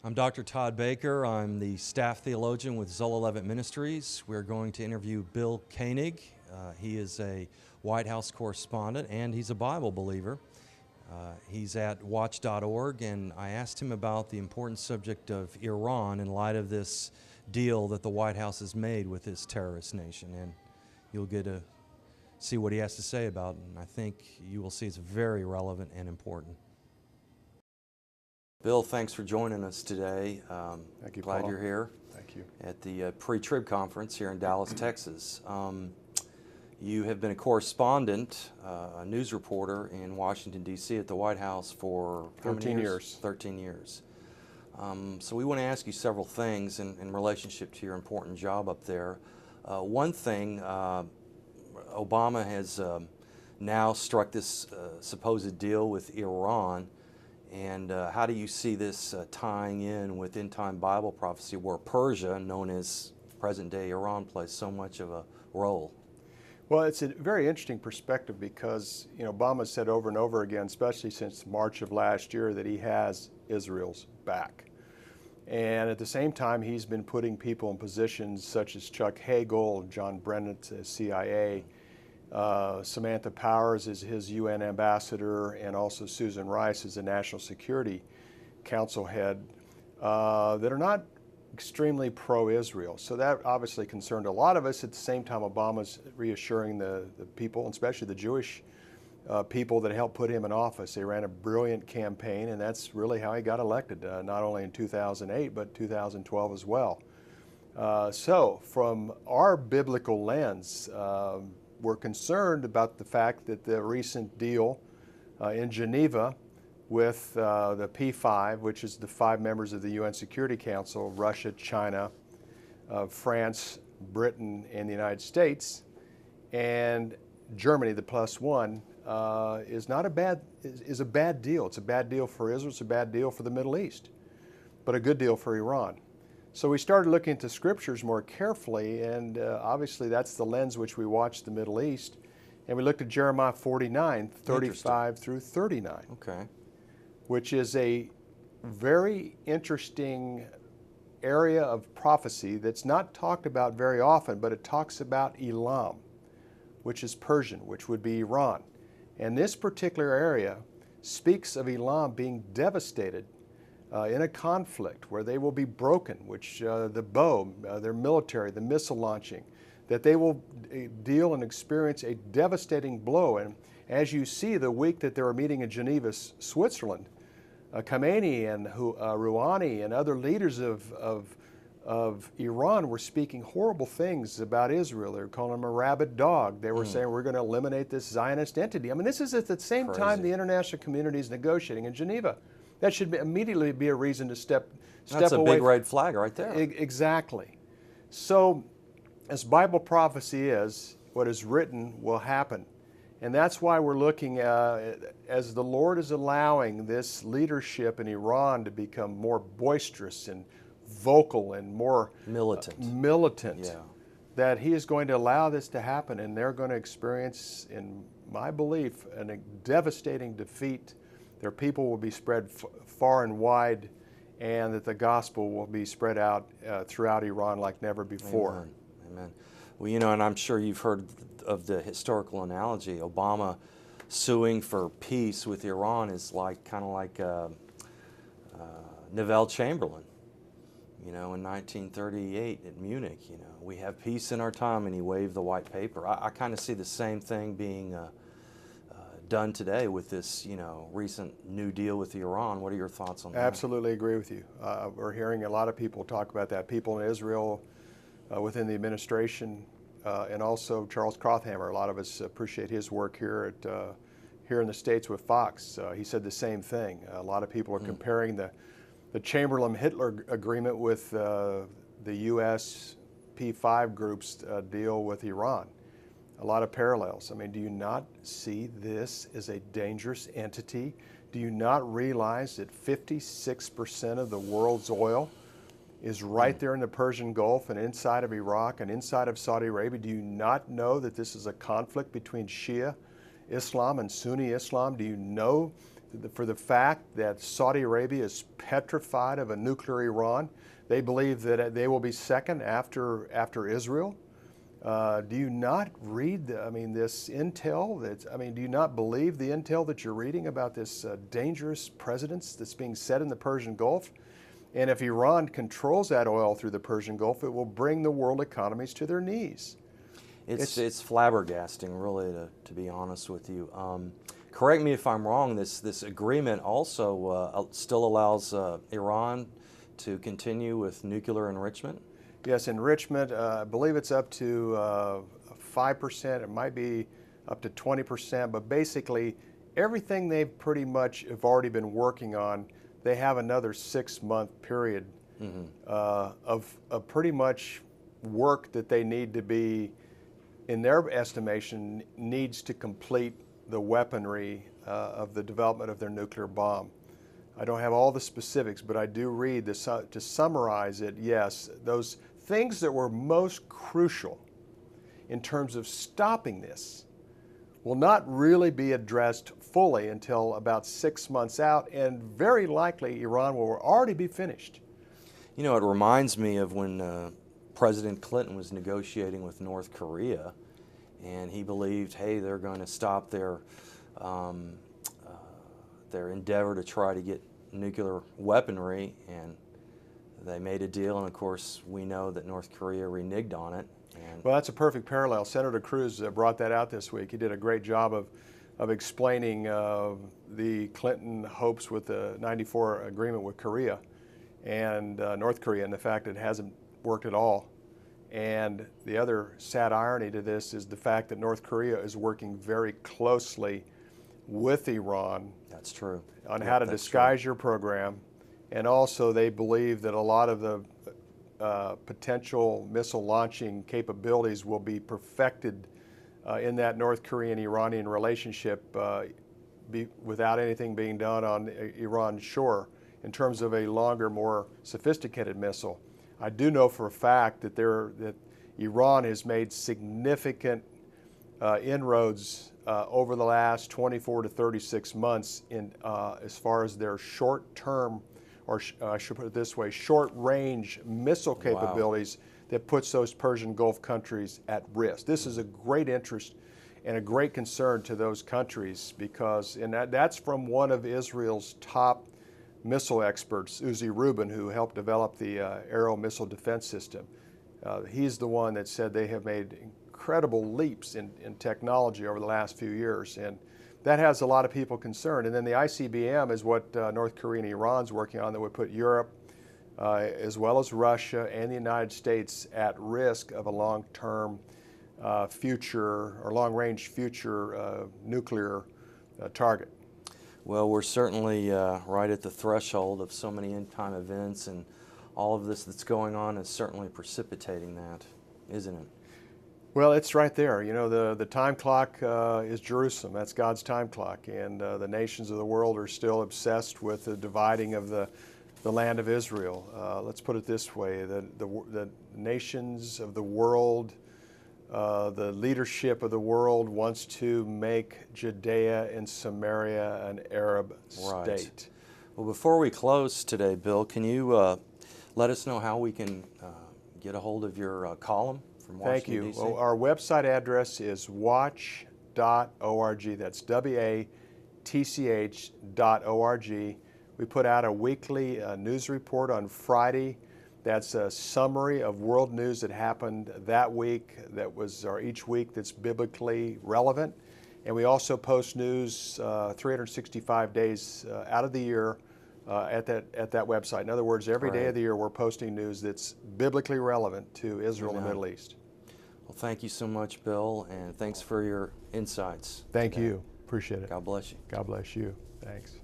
I'm Dr. Todd Baker. I'm the staff theologian with Zola Levitt Ministries. We're going to interview Bill Koenig. He is a White House correspondent and he's a Bible believer. He's at watch.org, and I asked him about the important subject of Iran in light of this deal that the White House has made with this terrorist nation. And you'll get to see what he has to say about it, and I think you will see it's very relevant and important. Bill, thanks for joining us today. Thank you, Glad Paul. you're here. Thank you. At the Pre-Trib Conference here in Dallas, Texas. You have been a correspondent, a news reporter in Washington, D.C. at the White House for 13 years. 13 years. So we want to ask you several things in relationship to your important job up there. One thing, Obama has now struck this supposed deal with Iran. And how do you see this tying in with end-time Bible prophecy, where Persia, known as present-day Iran, plays so much of a role? Well, it's a very interesting perspective because, Obama said over and over again, especially since March of last year, that he has Israel's back. And at the same time, he's been putting people in positions such as Chuck Hagel, John Brennan at CIA, Samantha Powers is his UN ambassador, and also Susan Rice is the National Security Council head, that are not extremely pro-Israel. So that obviously concerned a lot of us. At the same time, Obama's reassuring the people, especially the Jewish people that helped put him in office. They ran a brilliant campaign, and that's really how he got elected, not only in 2008, but 2012 as well. So from our biblical lens, we're concerned about the fact that the recent deal in Geneva with the P5, which is the 5 members of the UN Security Council, Russia, China, France, Britain, and the United States, and Germany, the +1, is a bad deal. It's a bad deal for Israel, it's a bad deal for the Middle East, but a good deal for Iran. So we started looking into scriptures more carefully, and obviously that's the lens which we watch the Middle East. And we looked at Jeremiah 49, 35 through 39. Okay. Which is a very interesting area of prophecy that's not talked about very often, but it talks about Elam, which is Persian, which would be Iran. And this particular area speaks of Elam being devastated in a conflict where they will be broken, which the bow, their military, the missile launching, that they will deal and experience a devastating blow. And as you see, the week that they were meeting in Geneva, Switzerland, Khamenei and Rouhani and other leaders of Iran were speaking horrible things about Israel. They were calling them a rabid dog. They were saying, we're going to eliminate this Zionist entity. I mean, this is at the same time the international community is negotiating in Geneva. That should immediately be a reason to step away. That's a big red flag right there. Exactly. So, as Bible prophecy is, what is written will happen. And that's why we're looking as the Lord is allowing this leadership in Iran to become more boisterous and vocal and more militant, yeah, that He is going to allow this to happen, and they're going to experience, in my belief, a devastating defeat. Their people will be spread far and wide, and that the gospel will be spread out throughout Iran like never before. Amen. Amen. Well, and I'm sure you've heard of the historical analogy. Obama suing for peace with Iran is kind of like Neville Chamberlain, in 1938 at Munich. We have peace in our time, and he waved the white paper. I kind of see the same thing being done today with this, recent new deal with Iran. What are your thoughts on that? Absolutely agree with you. We're hearing a lot of people talk about that. People in Israel, within the administration, and also Charles Krauthammer. A lot of us appreciate his work here in the States with Fox. He said the same thing. A lot of people are comparing the Chamberlain-Hitler agreement with the U.S. P5 group's deal with Iran. A lot of parallels. I mean, do you not see this as a dangerous entity? Do you not realize that 56% of the world's oil is right there in the Persian Gulf and inside of Iraq and inside of Saudi Arabia? Do you not know that this is a conflict between Shia Islam and Sunni Islam? Do you know for the fact that Saudi Arabia is petrified of a nuclear Iran. They believe that they will be second after Israel. Do you not read, this intel? Do you not believe the intel that you're reading about this dangerous precedence that's being set in the Persian Gulf? And if Iran controls that oil through the Persian Gulf, it will bring the world economies to their knees. It's flabbergasting, really, to be honest with you. Correct me if I'm wrong, this agreement also still allows Iran to continue with nuclear enrichment? Yes, enrichment, I believe it's up to 5%, it might be up to 20%, but basically everything they've pretty much have already been working on, they have another 6-month period of pretty much work that they need to be, in their estimation, needs to complete the weaponry of the development of their nuclear bomb. I don't have all the specifics, but I do read this, to summarize it, yes, those things that were most crucial in terms of stopping this will not really be addressed fully until about 6 months out, and very likely Iran will already be finished. You know, it reminds me of when President Clinton was negotiating with North Korea, and he believed, hey, they're going to stop their endeavor to try to get nuclear weaponry, and they made a deal, and of course we know that North Korea reneged on it. Well, that's a perfect parallel. Senator Cruz brought that out this week. He did a great job of explaining the Clinton hopes with the '94 agreement with Korea and North Korea, and the fact that it hasn't worked at all. And the other sad irony to this is the fact that North Korea is working very closely with Iran. That's true. On how to disguise your program. And also they believe that a lot of the potential missile launching capabilities will be perfected in that North Korean-Iranian relationship without anything being done on Iran's shore in terms of a longer, more sophisticated missile. I do know for a fact that Iran has made significant inroads over the last 24 to 36 months in as far as their short-term, or I should put it this way, short-range missile capabilities. Wow. That puts those Persian Gulf countries at risk. This is a great interest and a great concern to those countries because, and that's from one of Israel's top missile experts, Uzi Rubin, who helped develop the Aero Missile Defense System. He's the one that said they have made incredible leaps in technology over the last few years, and that has a lot of people concerned. And then the ICBM is what North Korea and Iran's working on that would put Europe, as well as Russia and the United States at risk of a long-term future or long-range future nuclear target. Well, we're certainly right at the threshold of so many end-time events, and all of this that's going on is certainly precipitating that, isn't it? Well, it's right there. You know, the time clock is Jerusalem. That's God's time clock, and the nations of the world are still obsessed with the dividing of the land of Israel. Let's put it this way: the nations of the world, the leadership of the world wants to make Judea and Samaria an Arab state. Well, before we close today, Bill, can you let us know how we can get a hold of your column from Washington, D.C.? Thank you. Well, our website address is watch.org. That's WATCH.org. We put out a weekly news report on Friday. That's a summary of world news that happened that week, or each week that's biblically relevant. And we also post news 365 days out of the year at that website. In other words, every day of the year we're posting news that's biblically relevant to Israel and the Middle East. Well, thank you so much, Bill, and thanks for your insights. Thank you. Appreciate it. God bless you. God bless you. Thanks.